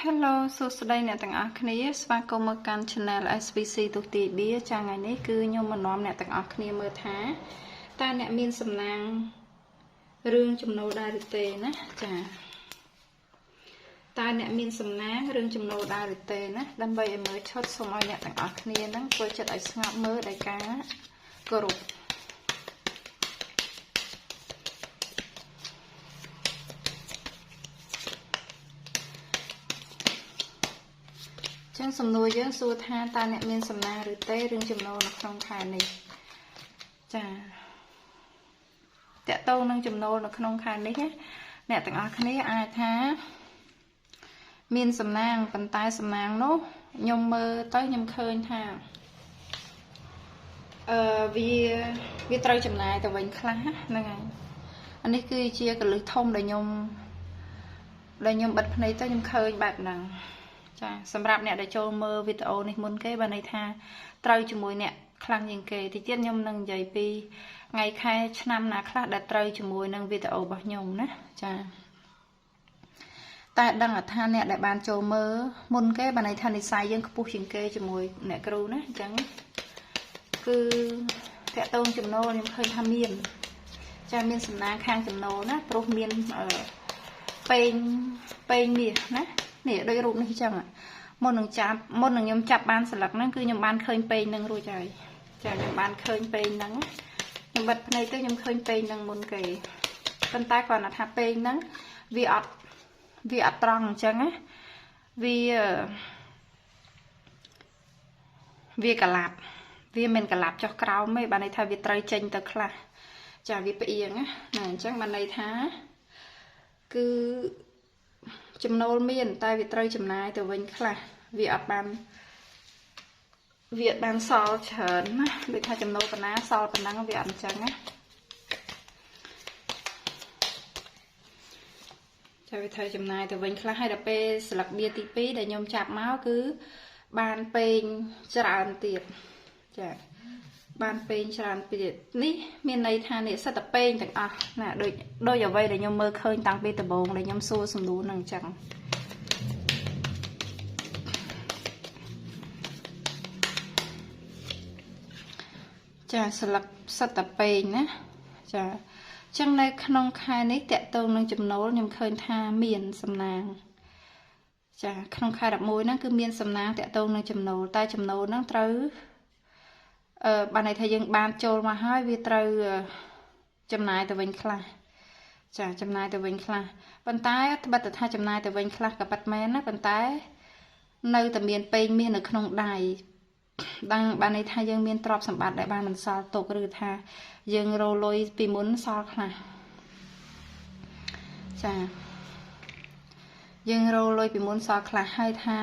Hello សួស្តីអ្នកទាំងអស់គ្នាស្វាគមន៍មកកាន់ Channel SVC ទូទីបៀចាថ្ងៃនេះគឺខ្ញុំមកនាំអ្នកទាំងអស់គ្នាមើលថាតើអ្នកមានសំណាងរឿងចំណូលដែរឬទេណាចាតើអ្នកមានសំណាងរឿងចំណូលដែរឬទេណាដើម្បីឲ្យមើលឈុតសូមឲ្យអ្នកទាំងអស់គ្នាហ្នឹងធ្វើចិត្តឲ្យស្ងប់មើលដោយការគោរពចឹងសំណួរយើងសួរថាតើអ្នកមានសំណាងឬទេរឿងចំណូលនៅក្នុងខែនេះចាតកតងនឹងចំណូលនៅក្នុងខែនេះអ្នកទាំងអស់គ្នាអាចថាមានសំណាងប៉ុន្តែសំណាងនោះខ្ញុំមើលទៅខ្ញុំឃើញថាវាត្រូវចំណាយទៅវិញខ្លះហ្នឹងហើយអានេះគឺជាកលឹះធំដែលខ្ញុំបិទភ្នែកទៅខ្ញុំឃើញបែបហ្នឹងចាសម្រាប់អ្នកដែលចូលមើលវីដេអូនេះមុនគេបានន័យថាត្រូវជាមួយអ្នកខ្លាំងជាងគេទីទៀតខ្ញុំនឹងនិយាយពីថ្ងៃខែឆ្នាំណាខ្លះដែលត្រូវជាមួយនឹងវីដេអូរបស់ខ្ញុំណាចាតែដឹងថាអ្នកដែលបានចូលមើលមុនគេបានន័យថានិស្ស័យយើងខ្ពស់ជាងគេជាមួយអ្នកគ្រូណាអញ្ចឹងគឺតកតងចំណូលខ្ញុំឃើញថាមានចាមានសំណាងខាងចំណូលណាព្រោះមានពេងមាសណានេះដូចរូបនេះអញ្ចឹងមុននឹងខ្ញុំចាប់បានស្លឹកហ្នឹងគឺខ្ញុំបានឃើញពេងហ្នឹងរួចហើយចាខ្ញុំបានឃើញពេងហ្នឹងខ្ញុំបិទភ្នែកទៅខ្ញុំឃើញពេងហ្នឹងមុនគេប៉ុន្តែគ្រាន់តែថាពេងហ្នឹងវាអត់ត្រង់អញ្ចឹងណាវាកឡាប់វាមិនកឡាប់ចុះក្រោមទេបានន័យថាវាត្រូវចេញទៅខ្លះចាវាផ្អៀងណាអញ្ចឹងបានន័យថាគឺចំណូលមានតែវាត្រូវចំណាយទៅវិញខ្លះវាអត់បានសល់ច្រើនណាដូចថាចំណូលប៉ុណ្ណាសល់ប៉ុណ្ណឹងវាអត់អញ្ចឹងណាចាវាត្រូវចំណាយទៅវិញខ្លះហើយដល់ពេលស្លឹកបៀទី2ដែលខ្ញុំចាប់មកគឺបានពេងច្រើនទៀតចាបានពេងច្រើនទៀតនេះមានន័យថានេះសិតតែពេងទាំងអស់ណាដូចអ្វីដែលខ្ញុំមើលឃើញតាំងពីដំបូងដែលខ្ញុំសួរសំណួរហ្នឹងអញ្ចឹងចាស្លឹកសិតតែពេងណាចាអញ្ចឹងនៅក្នុងខែនេះតកតងនឹងចំណូលខ្ញុំឃើញថាមានសំណាងចាក្នុងខែ11ហ្នឹងគឺមានសំណាងតកតងនឹងចំណូលតែចំណូលហ្នឹងត្រូវបានន័យថាយើងបានចូលមកហើយវាត្រូវចំណាយទៅវិញខ្លះចាចំណាយទៅវិញខ្លះប៉ុន្តែត្បិតថាចំណាយទៅវិញខ្លះក៏ប៉ិតមែនណាប៉ុន្តែនៅតែមានពេងមាសនៅក្នុងដៃបានន័យថាយើងមានទ្រព្យសម្បត្តិដែលបានបន្សល់ទុកឬថាយើងរលុយពីមុនសល់ខ្លះចាយើងរលុយពីមុនសល់ខ្លះហើយថា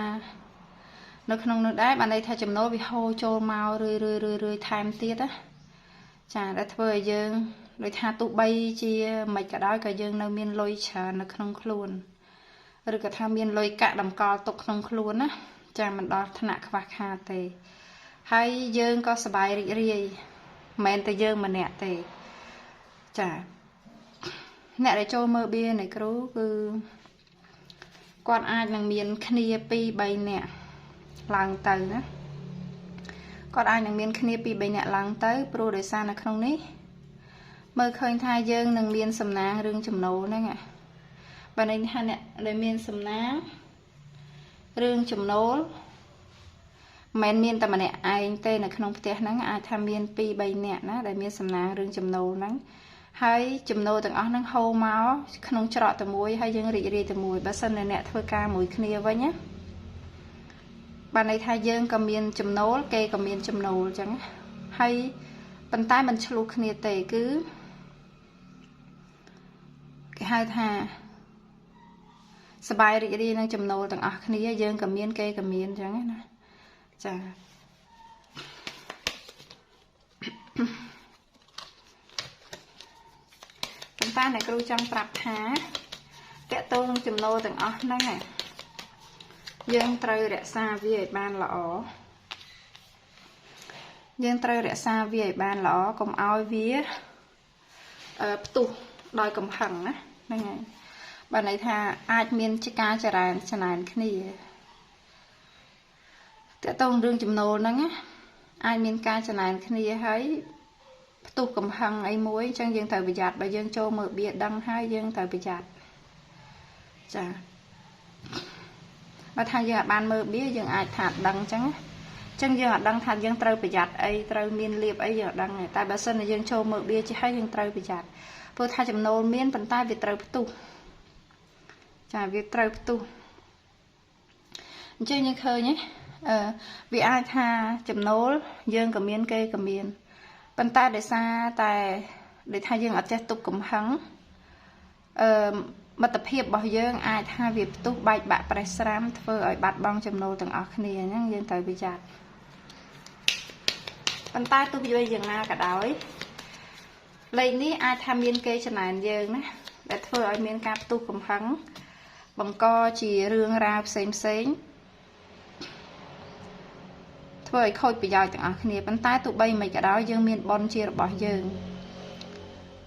នៅក្នុងនោះដែរបានន័យថាចំណូលវាហូរចូលមករឿយថែមទៀតណាចាដែលធ្វើឲ្យយើងដូចថាទោះបីជាមិនក៏ដោយក៏យើងនៅមានលុយច្រើននៅក្នុងខ្លួនឬក៏ថាមានលុយកាក់តម្កល់ទុកក្នុងខ្លួនណាចាមិនដល់ថ្នាក់ខ្វះខាតទេហើយយើងក៏សប្បាយរីករាយមិនមែនតែយើងម្នាក់ទេចាអ្នកដែលចូលមើលបៀនៃគ្រូគឺគាត់អាចនឹងមានគ្នា2 3នាក់ឡើងទៅណាគាត់អាចនឹងមានគ្នា2 3នាក់ឡើងទៅព្រោះដោយសារនៅក្នុងនេះមើលឃើញថាយើងនឹងមានសំណាងរឿងចំណូលហ្នឹងបើន័យថាអ្នកដែលមានសំណាងរឿងចំណូលមិនមានតែម្នាក់ឯងទេនៅក្នុងផ្ទះហ្នឹងអាចថាមាន2 3នាក់ណាដែលមានសំណាងរឿងចំណូលហ្នឹងហើយចំណូលទាំងអស់ហ្នឹងហូរមកក្នុងច្រកតែមួយហើយយើងរីករាយតែមួយបើសិនតែអ្នកធ្វើការមួយគ្នាវិញណាបានន័យថាយើងក៏មានចំណូលគេក៏មានចំណូលអញ្ចឹងហើយប៉ុន្តែมันឆ្លុះគ្នាទេគឺគេហៅថាសบายរីករាយនឹងចំណូលទាំងអស់គ្នាយើងក៏មានគេក៏មានអញ្ចឹងណាចាប៉ុន្តែអ្នកគ្រូចង់ប្រាប់ថាតកតងនឹងចំណូលទាំងអស់ហ្នឹងយើងត្រូវរក្សាវាឲ្យបានល្អយើងត្រូវរក្សាវាឲ្យបានល្អកុំឲ្យវាផ្ទុះដោយកំហឹងណាហ្នឹងហើយ bạn này tha ai miên chỉ ca chả ràn chả nàn cái nàyแต่ตรงเรื่องจำนวนนั่งá ai miên ca chả nàn cái này thấy tu cầm hăng ấy muối chẳng dương thời bị giặt bà dương châu mở bia đăng hai dương thời bị giặt chà bà thay dương ban mở bia dương ai thạt đăng chẳng chẳng dương đăng thạt dương trời bị giặt ấy trời miên liệp ấy dương đăng này tại bà sân là dương châu mở bia chỉ hai dương trời bị giặt vừa thay chấm nôn miên bàn tay bị trời tu chà việc trời tu chơi như khơi nhé vì ai tha chấm nôn dương cầm miên kê cầm miên bàn tay để xa tại để thay dương ở trên tục cầm hắng mà tập hiệp bảo dương ai tha việc tu bài bạc bài sám phơi ở bát bong chấm nô từng ở kia nhá dương tới bị chặt bàn tay tu bây giờ na cả đói lấy ní ai tham miên kê cho này dương nè để phơi ở miên cáp tu cầm hắng bằng co chỉ rương ra xem phơi khôi bị dài từng ở kia bàn tay tu bay mày cả đói dương miên bon chia bỏ dương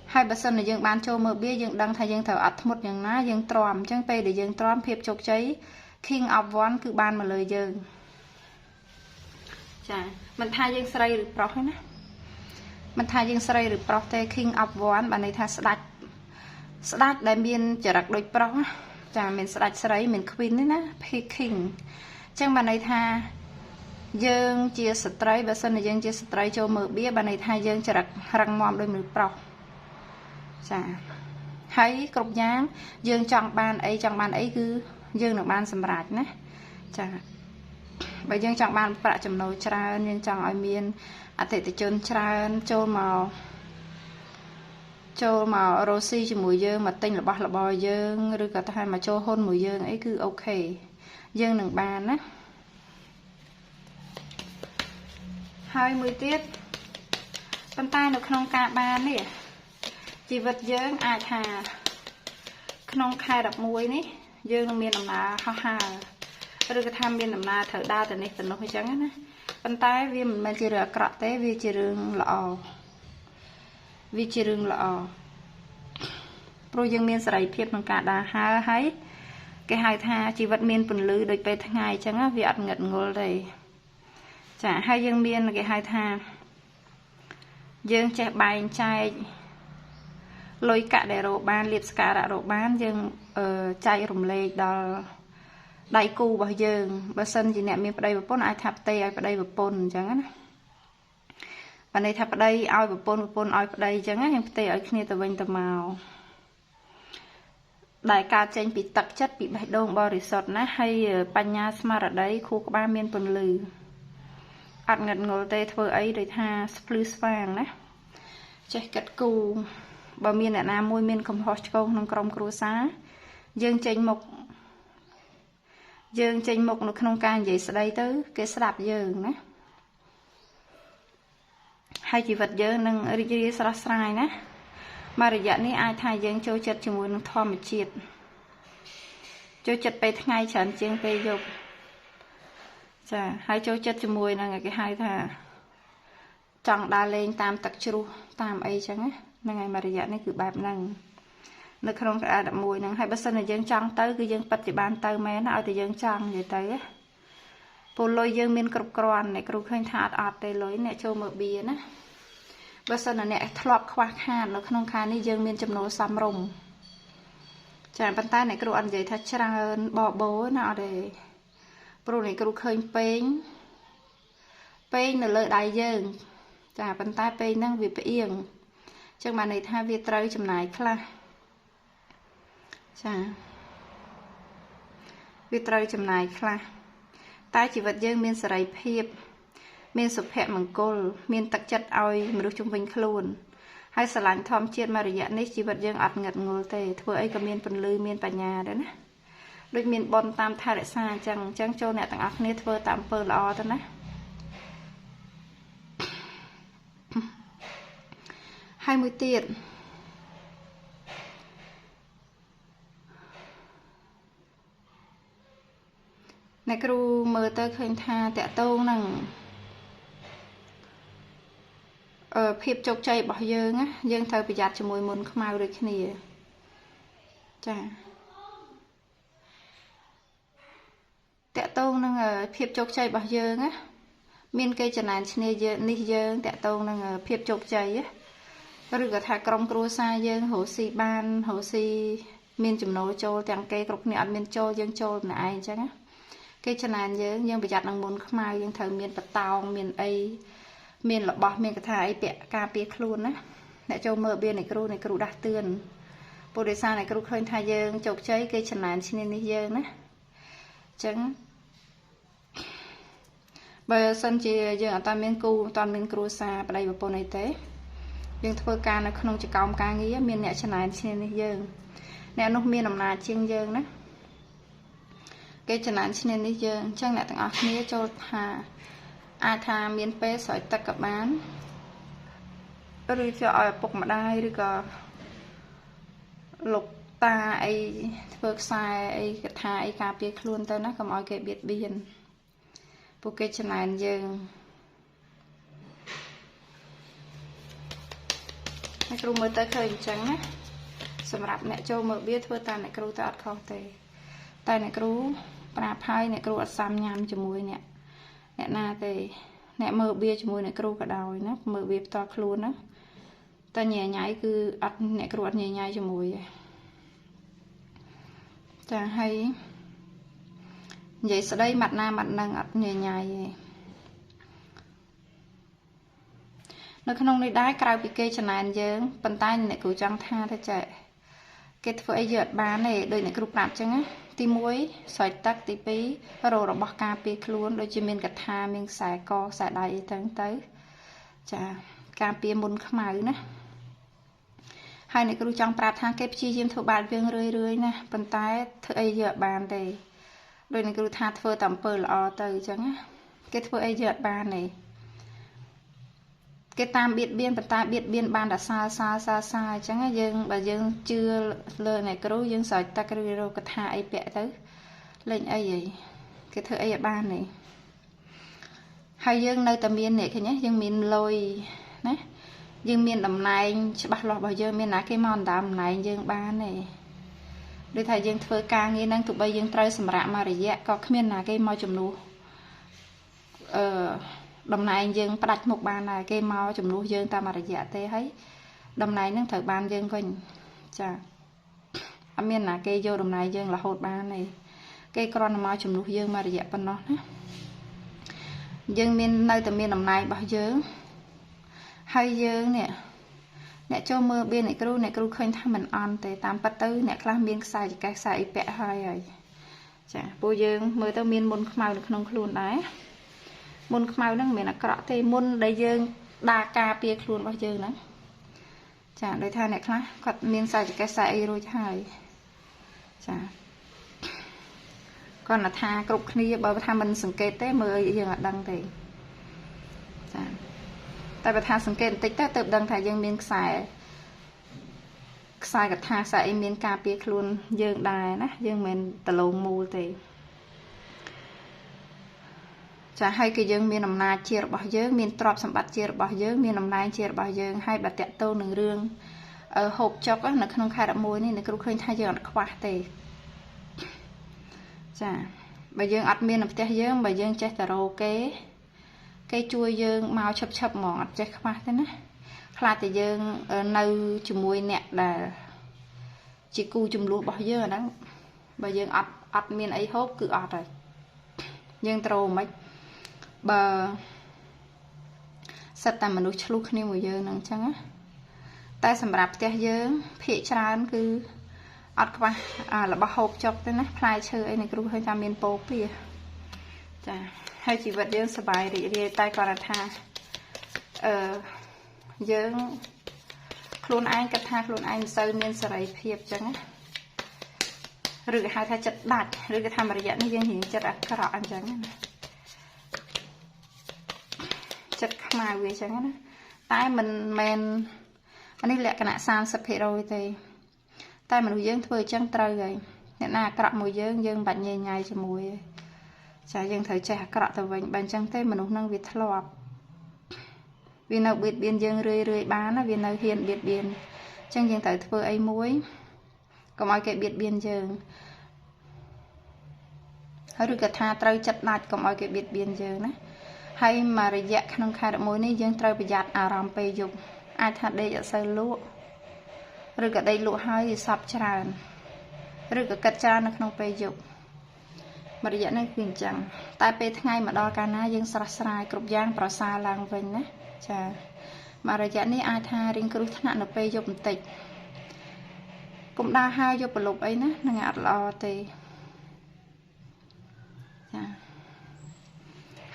hai bà sân là dương ban châu mở bia dương đăng thay dương thở ắt một dương ná dương tròn chẳng pe để dương tròn phep chọc cháy king of one cứ ban mà lời dương chà mình thay dương sray được pro hết nè mình thay dương sray được pro te king of one bạn này thay sạch đại miên chả đặt đôi pro chà mình sạch sray mình queen đấy nè king chẳng bạn này thay dương chia sray bà sân là dương chia sray châu mở bia bạn này thay dương chả đặt răng mom đôi mình pro chà thấy cục nhang dương chọn ban ấy cứ dương được ban sầm rạch nè chà bây dương chọn ban bạ chấm nồi tràn dương chọn ở miền thể tự chôn tràn châu màu rosi cho mùi dương mà tinh là bò dương rồi cả hai mà châu hôn mùi dương ấy cứ ok dương được ban á 20 tiết bàn tay được không cả ban nè chỉ vật dương ai thà không khai đập muối ní dương miền nằm na ha rồi cái tham miền nằm na thở đa từ này từ nó hơi trắng á bàn tay vì mình chỉ rửa cọ té vì chỉ rừng lọ rồi dương miền sải phiệt bằng cả đà ha hay cái hai thà chỉ vật miền phần lư đôi pe ngày trắng á vì ăn ngật ngồi đây chả hai dương miền là cái hai thà dương che bài chai lôi cả để rộ ban liệp cả đã rộ ban dương chạy rùng lê đo đại cu bao dương bà sân chỉ nè miền đây bà ai thạp tê ai vào đây bà pôn chẳng á và này thạp ở đây ai bà pôn ai vào đây chẳng á em tê ở kia tờ vinh tờ màu đại ca tranh bị tặc chất bị bạch đông bao resort ná hay panya smart ở đây khu có ba miền tuần lừ ăn ngật ngồi tê thơ ấy để tha spruce vàng ná chạy cắt cu bà miền ở nam môi miền không hót câu nông crom cua xá dương tranh mộc nó không can vậy sẽ đây tới cái sạp dương nè hai chị vật dương nâng ri srai nè mà rồi giờ này ai thay dương cho chật chỉ muốn thò một chiết cho chậtไปngay chẳng chiên pe dục chà hai cho chật chỉ mùi là cái hai thà chẳng đa lên tam tắc chu tam ấy chẳng á ngày mà giờ này cứ bạp năng nó không có đậm mùi năng hai bác sinh là dân trăng tới cái dân bạch thì ban tới mẹ nó thì dân trăng vậy tới á bộ lôi dân miền cục còn này cục khơi thạt ọt đây lối này cho mở bia á bác sinh là nè thọp khoác hàn nó không khai này dân miền chấm nấu xăm rồng chàng bàn tay này cục ăn vậy thật trăng bò bố nào để bộ này cục khơi pén là lợi đại dân chàng bàn tay pén năng vì yên chẳng mà này tha việc trời chấm này khla chà việc trời chấm này khla tai chỉ vật dương miền sài phiệp miền sụp hẹ măng côn miền tắc chất oi mà được trung bình khôn hay sài lạnh thom chiết mà rồi này chỉ vật dương ắt ngật ngồi tề thưa ấy có miền phần lư miền bà nhà đấy nè đôi miền bon tam tha đại xa chẳng châu nè tặng ắt nè thưa tạm pơ lo thôi nè 20 tiết này kêu mơ tới khơi tha tẹt tô nằng phiệp chọc chay bỏ dương á dương thời bị giặt cho mùi môn không mau được cái này chà tẹt tông năng phiệp chọc chay bảo dương á miên cây chân nàn chne dương ní dương tẹt tông năng phiệp chọc chay á rồi cả thà còng cua sa dương hồ si ban hồ si miên chùm nấu trâu tiếng cây cọc nẹt miên trâu dương trâu này chứ á cây chân nàn dương bị chặt năng bún khai dương thờ miên bát tàu miên ấy miên lọ bò miên cả thà ấy bẹ cà bẹ luôn á để cho mờ biên này kêu đặt tươn bộ đề xa này kêu khơi thay dương chọc cháy cây chân nàn xin đi dương á trứng bây giờ sân chỉ dương ở toàn miên cu xa ở đây bộ này thế dương thôi ca nó không chỉ còng ca nghĩa miên nhẹ chân nàn xin đi dương nè nó miên nằm nà chiên dương đó cây chân nàn xin đi dương chân lại tặng nghĩa cho thà ai thà miên pê sỏi tắc cặp bán rồi cho ở bọc mà đai rồi cả lục ta ấy phơi sai ấy cái thà ấy cà phê luôn tới nó cầm ở cái biệt biên bộ cái chân này dương này kêu mới tới khơi trắng á sầm rạp nè cho mở biết thôi ta này kêu ta không tệ ta này kêu bà phai này kêu xăm nhám cho mùi nè nè na tệ nè mở bia cho mùi này kêu cả đào nó mở bia to luôn á ta nhẹ nhảy cứ ăn nè kêu nhẹ nhảy cho mùi chả hay vậy sau đây mặt na mặt nâng ăn nhẹ nhảy nó không đi đái cào bị kê chân này dương bàn tay này cứ trắng tha thế chạy cái phơi giật bán này đôi này cứ đạp chứ á ti muối xoài tắc ti pí rồi bọc cà phê luôn đôi chỉ miên gạch tha miên xài co xài đầy tới chả cà phê muốn khăm máu nữa hai này cứ trong prát thang kép chi diêm thuộc bàn viên rơi nè bàn tay phơi giật bàn đây đôi này cứ tha phơi tầm phơi là tới chứ á cái phơi giật bàn này cái tam biệt biên bàn tay biệt biên bàn đã xa chẳng á dương bà dương chưa lời này cứ dương sỏi ta cái rồi cái tha ấy bẹ tới lên ấy vậy cái thợ ấy ở ban này hai dương nơi tầm miên này cái nhé dương miên lôi nè dương miên đầm này bắt lọt bao dương miên lá cái mòn đầm này dương ban này đôi thầy dương phơi ca nghe năng tụi bây dương trai sầm rạ mà để dẹ có miên là cái môi chùm nụ đầm này dương đặt một bàn là cái màu chùm nụ dương ta mà để dẹ thế thấy đầm này nó thợ ban dương coi chà miên là cái vô đầm này dương là hột ban này cái con màu chùm nụ dương mà để dẹ bên nó dương miên nơi tầm miên đầm này bao dương hay dương nè nè cho mưa bên này kêu khơi tham mình ăn tới tam bát tư nè làm miên xài chỉ cái xài bẹ hai rồi chả bố dương mưa tao miên môn màu được nông luôn đấy môn màu nó miền là cọ thì môn đây dương đa cà pia luôn bao dương đó chả đây thay này khác quạt miên xài chỉ cái xài rồi hai chả còn là tha cục kia bởi tha mình sừng kê té mưa dương là đăng thì chả tại vì tha sừng kê tích té tự đăng thà dương miên xài cái tha xài miên cà pia luôn dương đài nè dương mình tờ lồng mù thì chả hay cái dương miền nằm na chia bỏ dương miền trọp sầm bát chia bỏ dương miền nằm na chia bỏ dương hay bát tẹt tô nương rương ở hộp chọc á nó không khai đậm môi này nó cứ khơi thay dương nó khoa tề chả bây dương ăn miền nằm tẹt dương bây dương chơi tờ rô cái chuối dương màu chập mỏng chơi khoa thế nè khoa thì dương nơi chùm môi nẹt là chỉ cu chùm lúa bỏ dương đó bây dương ăn miền ấy hộp cứ ăn rồi dương trâu mấy bà sát tầm mình nuôi chlu khné mùi dương nằng chăng á tai sầm rạp tè dương phê tràn cứ ọt qua là bà hộp chọc thế nè plai chơi ấy này cứ hơi tham miên po pia chà hai chị vật dương sờ đi tai còn là tha dương luôn anh cắt tha luôn anh sơi miên sợi phiệp chăng á rồi hai tha chặt đặt rồi cái tham mà dạy nó dương hiện chặt đặt cái rõ anh chăng chặt màu về chẳng á tay mình men anh ấy lẹ cái nạ san sập hệ rồi thì tay mình dương thôi chân trời rồi hiện na cọ mùi dương bạn nhẹ nhàng cho mùi chả dương thấy trẻ cọ từ vành bàn chân thế mình nâng việt lọp vì nào biệt biên dương rơi bán nó vì nào hiện biệt biên chân dương thấy thôi ấy muối có mọi cái biệt biên dương ហើយឬក៏ថាត្រូវចិត្តដាច់កុំឲ្យគេបៀតបៀនយើងណាហើយមករយៈក្នុងខែ11នេះយើងត្រូវប្រយ័ត្នអារម្មណ៍ពេលយប់អាចថាដេកអត់សូវលក់ឬក៏ដេកលក់ហើយសពច្រើនឬក៏គិតច្រើននៅក្នុងពេលយប់មករយៈនេះគឺអញ្ចឹងតែពេលថ្ងៃមកដល់កាលណាយើងស្រស់ស្រាយគ្រប់យ៉ាងប្រសើរឡើងវិញណាចាមករយៈនេះអាចថារៀងគ្រោះថ្នាក់នៅពេលយប់បន្តិចកុំដើរហើរយប់ប្រលប់អីណានឹងអត់ល្អទេចា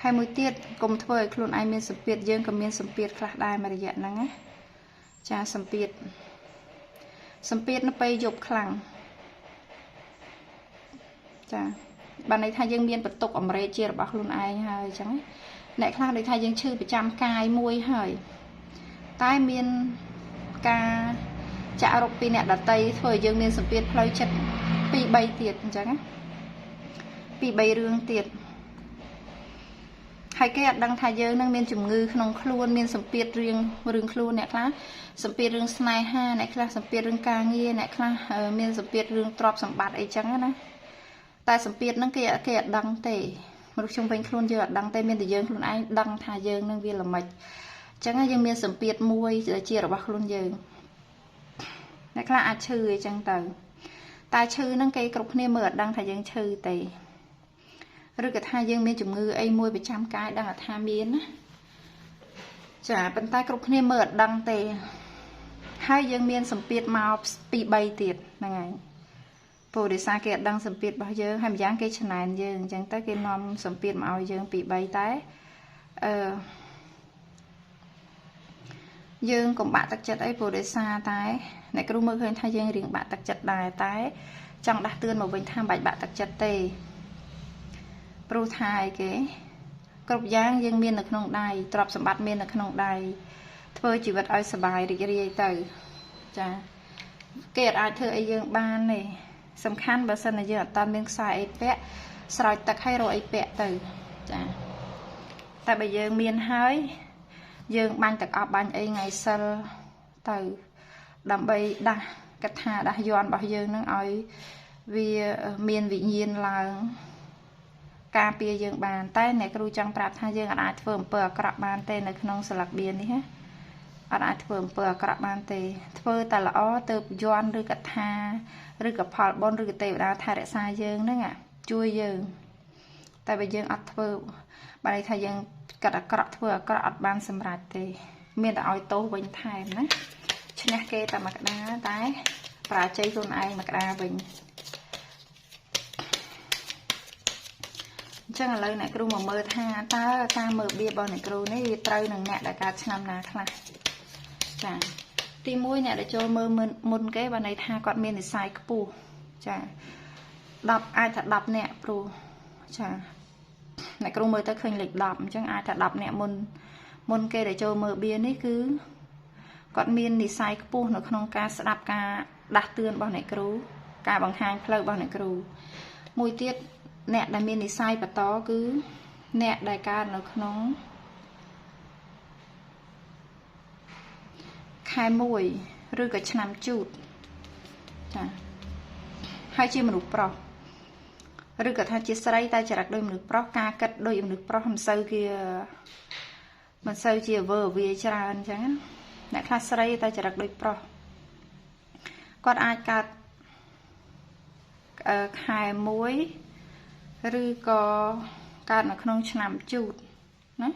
ហើយមួយទៀតកុំធ្វើឲ្យខ្លួនឯងមានសម្ពាធយើងក៏មានសម្ពាធខ្លះដែរមករយៈហ្នឹងណាចាសម្ពាធនៅពេលយប់ខ្លាំងចាបានន័យថាយើងមានបន្ទុកអមរេជារបស់ខ្លួនឯងហើយអញ្ចឹងអ្នកខ្លះដូចថាយើងឈឺប្រចាំកាយមួយហើយតែមានការចាក់រកពីអ្នកដតីធ្វើឲ្យយើងមានសម្ពាធផ្លូវចិត្ត2 3ទៀតអញ្ចឹងណា2 3រឿងទៀតហើយគេអត់ដឹងថាយើងនឹងមានជំងឺក្នុងខ្លួនមានសម្ពាធរឿងខ្លួនអ្នកខ្លះសម្ពាធរឿងស្នេហាអ្នកខ្លះសម្ពាធរឿងការងារអ្នកខ្លះមានសម្ពាធរឿងទ្រព្យសម្បត្តិអីចឹងណាតែសម្ពាធហ្នឹងគេអត់ដឹងទេមនុស្សជុំវិញខ្លួនយើងអត់ដឹងទេមានតែយើងខ្លួនឯងដឹងថាយើងនឹងវាល្មិចអញ្ចឹងយើងមានសម្ពាធមួយដែលជារបស់ខ្លួនយើងអ្នកខ្លះអាចឈឺអីចឹងទៅតែឈឺហ្នឹងគេគ្រប់គ្នាមើលអត់ដឹងថាយើងឈឺទេឬក៏ថាយើងមានជំងឺអីមួយប្រចាំកាយដឹងថាមានណាចាប៉ុន្តែគ្រប់គ្នាមើលអត់ដឹងទេហើយយើងមានសម្ពាធមក2 3ទៀតហ្នឹងហើយព្រោះដោយសារគេអត់ដឹងសម្ពាធរបស់យើងហើយម្យ៉ាងគេច្នៃយើងអញ្ចឹងទៅគេនាំសម្ពាធមកឲ្យយើង2 3តែយើងកុំបាក់ទឹកចិត្តអីព្រោះដោយសារតែអ្នកគ្រូមើលឃើញថាយើងរៀងបាក់ទឹកចិត្តដែរតែចង់ដាស់តឿនមកវិញថាមិនបាច់បាក់ទឹកចិត្តទេព្រោះថាអីគេគ្រប់យ៉ាងយើងមាននៅក្នុងដៃទ្រព្យសម្បត្តិមាននៅក្នុងដៃធ្វើជីវិតឲ្យសុបាយរីករាយទៅចាគេអាចធ្វើអីយើងបានទេសំខាន់បើសិនជាយើងអត់តាន់មានខ្សែអីពាក់ស្រោចទឹកឲ្យរកអីពាក់ទៅចាតែបើយើងមានហើយយើងបាញ់ទឹកអប់បាញ់អីថ្ងៃសិលទៅដើម្បីដាស់កថាដាស់យន់របស់យើងនឹងឲ្យវាមានវិញ្ញាណឡើងការពារយើងបានតែអ្នកគ្រូចង់ប្រាប់ថាយើងអាចធ្វើអំពើអាក្រក់បានទេនៅក្នុងសិលបៀននេះណាអាចធ្វើអំពើអាក្រក់បានទេធ្វើតែល្អទៅយន់ឬកថាឬក៏ផលបុណ្យឬក៏ទេវតាថែរក្សាយើងហ្នឹងជួយយើងតែបើយើងអត់ធ្វើបើន័យថាយើងកាត់អាក្រក់ធ្វើអាក្រក់អត់បានសម្រេចទេមានតែឲ្យទោសវិញថែមណាឈ្នះគេតែមកក្តារតែបរាជ័យខ្លួនឯងមកក្តារវិញអញ្ចឹងឥឡូវអ្នកគ្រូមកមើលថាតើការមើលរបៀបរបស់អ្នកគ្រូនេះវាត្រូវនឹងអ្នកដែលកើតឆ្នាំណាខ្លះចាទី1អ្នកដែលចូលមើលមុនគេបានន័យថាគាត់មាននិស្ស័យខ្ពស់ចា10អាចថា10នាក់ព្រោះចាអ្នកគ្រូមើលទៅឃើញលេខ10អញ្ចឹងអាចថា10នាក់មុនគេដែលចូលមើលបៀនេះគឺគាត់មាននិស្ស័យខ្ពស់នៅក្នុងការស្ដាប់ការដាស់តឿនរបស់អ្នកគ្រូការបង្ហាញផ្លូវរបស់អ្នកគ្រូមួយទៀតអ្នកដែលមាននិស្ស័យបន្តគឺអ្នកដែលកើតនៅក្នុងខែ1ឬក៏ឆ្នាំជូតចាហើយជាមនុស្សប្រុសឬក៏ថាជាស្រីតែចរិតដូចមនុស្សប្រុសការគិតដូចមនុស្សប្រុសមិនសូវជាវើវាច្រើនអញ្ចឹងអ្នកខ្លះស្រីតែចរិតដូចប្រុសគាត់អាចកើតខែ1ឬក៏កើតនៅក្នុងឆ្នាំជូតណា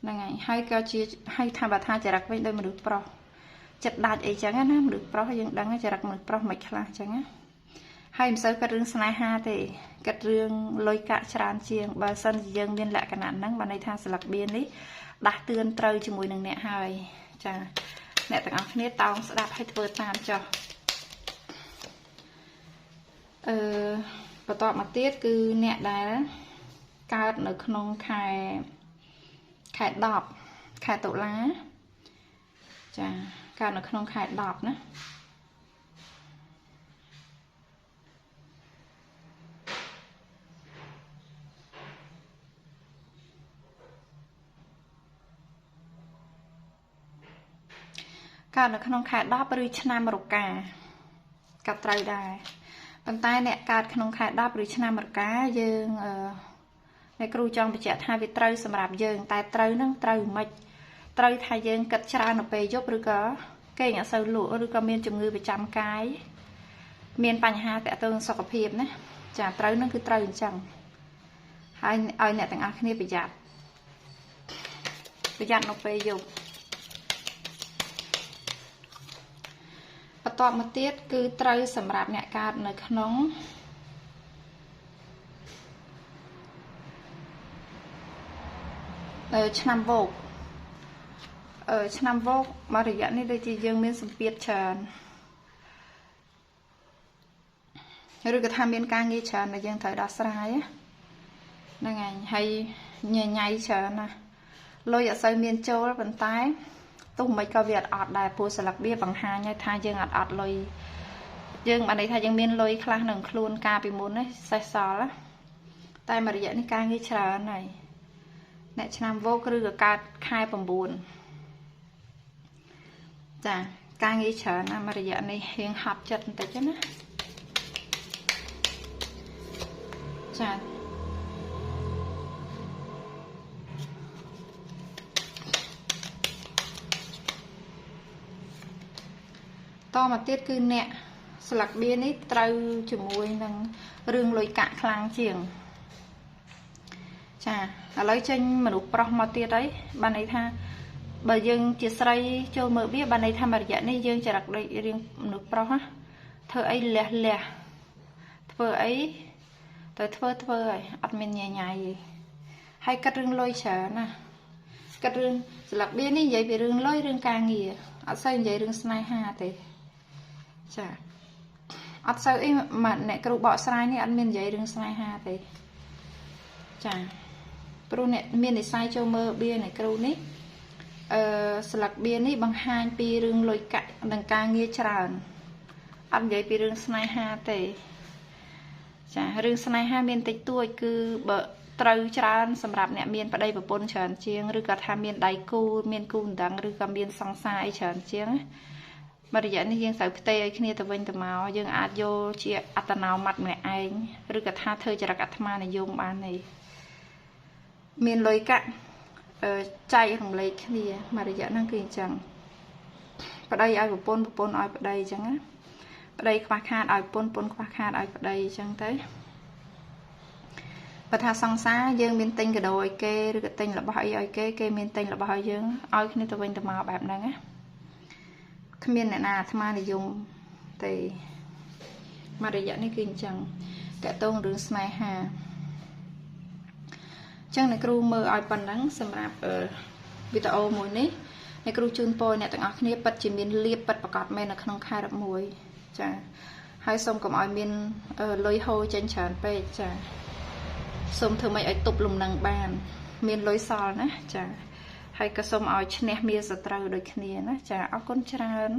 ហ្នឹងហើយក៏ជាហើយថាបើថាចរិតវិញដូចមនុស្សប្រុសចិត្តដាច់អីចឹងណាមនុស្សប្រុសយើងដឹងចរិតមនុស្សប្រុសមិនខ្លះអញ្ចឹងណាហើយមិនសូវគិតរឿងស្នេហាទេគិតរឿងលុយកាក់ច្រើនជាងបើសិនជាយើងមានលក្ខណៈហ្នឹងបានន័យថាស្លឹកបៀននេះដាស់តឿនត្រូវជាមួយនឹងអ្នកហើយចាអ្នកទាំងអស់គ្នាតោងស្ដាប់ឲ្យធ្វើតាមចុះបន្តមកទៀតគឺអ្នកដែលកើតនៅក្នុងខែ10ខែតុលាចាកើតនៅក្នុងខែ10ណាកើតនៅក្នុងខែ10ឬឆ្នាំរកាក៏ត្រូវដែរ ប៉ុន្តែអ្នកកើតក្នុងខែ10ឬឆ្នាំរកាយើងអ្នកគ្រូចង់បញ្ជាក់ថាវាត្រូវសម្រាប់យើងតែត្រូវនឹងត្រូវមិនត្រូវថាយើងគិតច្រើននៅពេលយប់ឬក៏គេអត់សូវលក់ឬក៏មានជំងឺប្រចាំកាយមានបញ្ហាតាក់ទងសុខភាពណាចាត្រូវនឹងគឺត្រូវអញ្ចឹងហើយឲ្យអ្នកទាំងអស់គ្នាប្រយ័ត្ននៅពេលយប់បន្ទាប់មកទៀតគឺត្រូវសម្រាប់អ្នកកើតនៅក្នុងឆ្នាំវោកឆ្នាំវោកមករយៈនេះដូចជាយើងមានសម្ពាធច្រើនឬក៏ថាមានការងារច្រើនដែលយើងត្រូវដោះស្រាយហ្នឹងហើយញញៃច្រើនណាលុយអត់សូវមានចូលប៉ុន្តែទោះមិនក៏វាអត់ដែរព្រោះស្លឹកវាបង្ហាញថាយើងអត់លុយយើងបានន័យថាយើងមានលុយខ្លះនៅខ្លួនការពីមុននេះសេះសល់តែមករយៈនេះការងារច្រើនហើយអ្នកឆ្នាំវោកឬក៏កើតខែ9ចាការងារច្រើនណាមករយៈនេះរៀងហត់ចិត្តបន្តិចណាចាតមកទៀតគឺអ្នកស្លឹកបៀនេះត្រូវជាមួយនឹងរឿងលុយកាក់ខ្លាំងជាងចាឥឡូវចេញមនុស្សប្រុសមកទៀតហើយបានន័យថាបើយើងជាស្រីចូលមើលវាបានន័យថាមួយរយៈនេះយើងចរិតដូចរៀងមនុស្សប្រុសធ្វើអីលះធ្វើអីទៅធ្វើហើយអត់មានញញៃទេហើយគិតរឿងលុយច្រើនណាគិតរឿងស្លឹកបៀនេះនិយាយពីរឿងលុយរឿងការងារអត់សូវនិយាយរឿងស្នេហាទេចាអត់សូវអីអ្នកគ្រូបកស្រាយនេះអត់មាននិយាយរឿងស្នេហាទេចាព្រោះអ្នកមាននិស្ស័យចូលមើលបៀអ្នកគ្រូនេះស្លឹកបៀនេះបង្ហាញពីរឿងលុយកាក់និងការងារច្រើនអត់និយាយពីរឿងស្នេហាទេចារឿងស្នេហាមានតិចតួចគឺបើត្រូវច្រើនសម្រាប់អ្នកមានប្តីប្រពន្ធច្រើនជាងឬក៏ថាមានដៃគូមានគូដណ្ដឹងឬក៏មានសង្សារអីច្រើនជាងមករយៈនេះយើងត្រូវផ្ទេរឲ្យគ្នាទៅវិញទៅមកយើងអាចយកជាអត្តនោម័តម្នាក់ឯងឬក៏ថាធ្វើចរិតអាត្មានិយមបានទេមានលុយកាក់ចែករំលែកគ្នាមករយៈហ្នឹងគឺអញ្ចឹងប្តីឲ្យប្រពន្ធឲ្យប្តីអញ្ចឹងណាប្តីខ្វះខាតឲ្យប្រពន្ធខ្វះខាតឲ្យប្តីអញ្ចឹងទៅបើថាសង្សារយើងមានទិញកាដូឲ្យគេឬក៏ទិញរបស់អីឲ្យគេមានទិញរបស់ឲ្យយើងឲ្យគ្នាទៅវិញទៅមកបែបហ្នឹងណាគ្មានអ្នកណាអាត្មានិយមទេមករយៈនេះគឺអញ្ចឹងតើតងរឿងស្នេហាចឹងអ្នកគ្រូមើលឲ្យប៉ុណ្ណឹងសម្រាប់វីដេអូមួយនេះអ្នកគ្រូជូនពរអ្នកទាំងអស់គ្នាពិតជាមានលៀបពិតប្រកបមែននៅក្នុងខែ11ចាហើយសូមកុំឲ្យមានលុយហូរចេញច្រើនពេកចាសូមធ្វើម៉េចឲ្យទប់លំនឹងបានមានលុយសល់ណាចាហើយក៏សូមឲ្យឈ្នះមារសត្រូវដូចគ្នាណាចាអរគុណច្រើន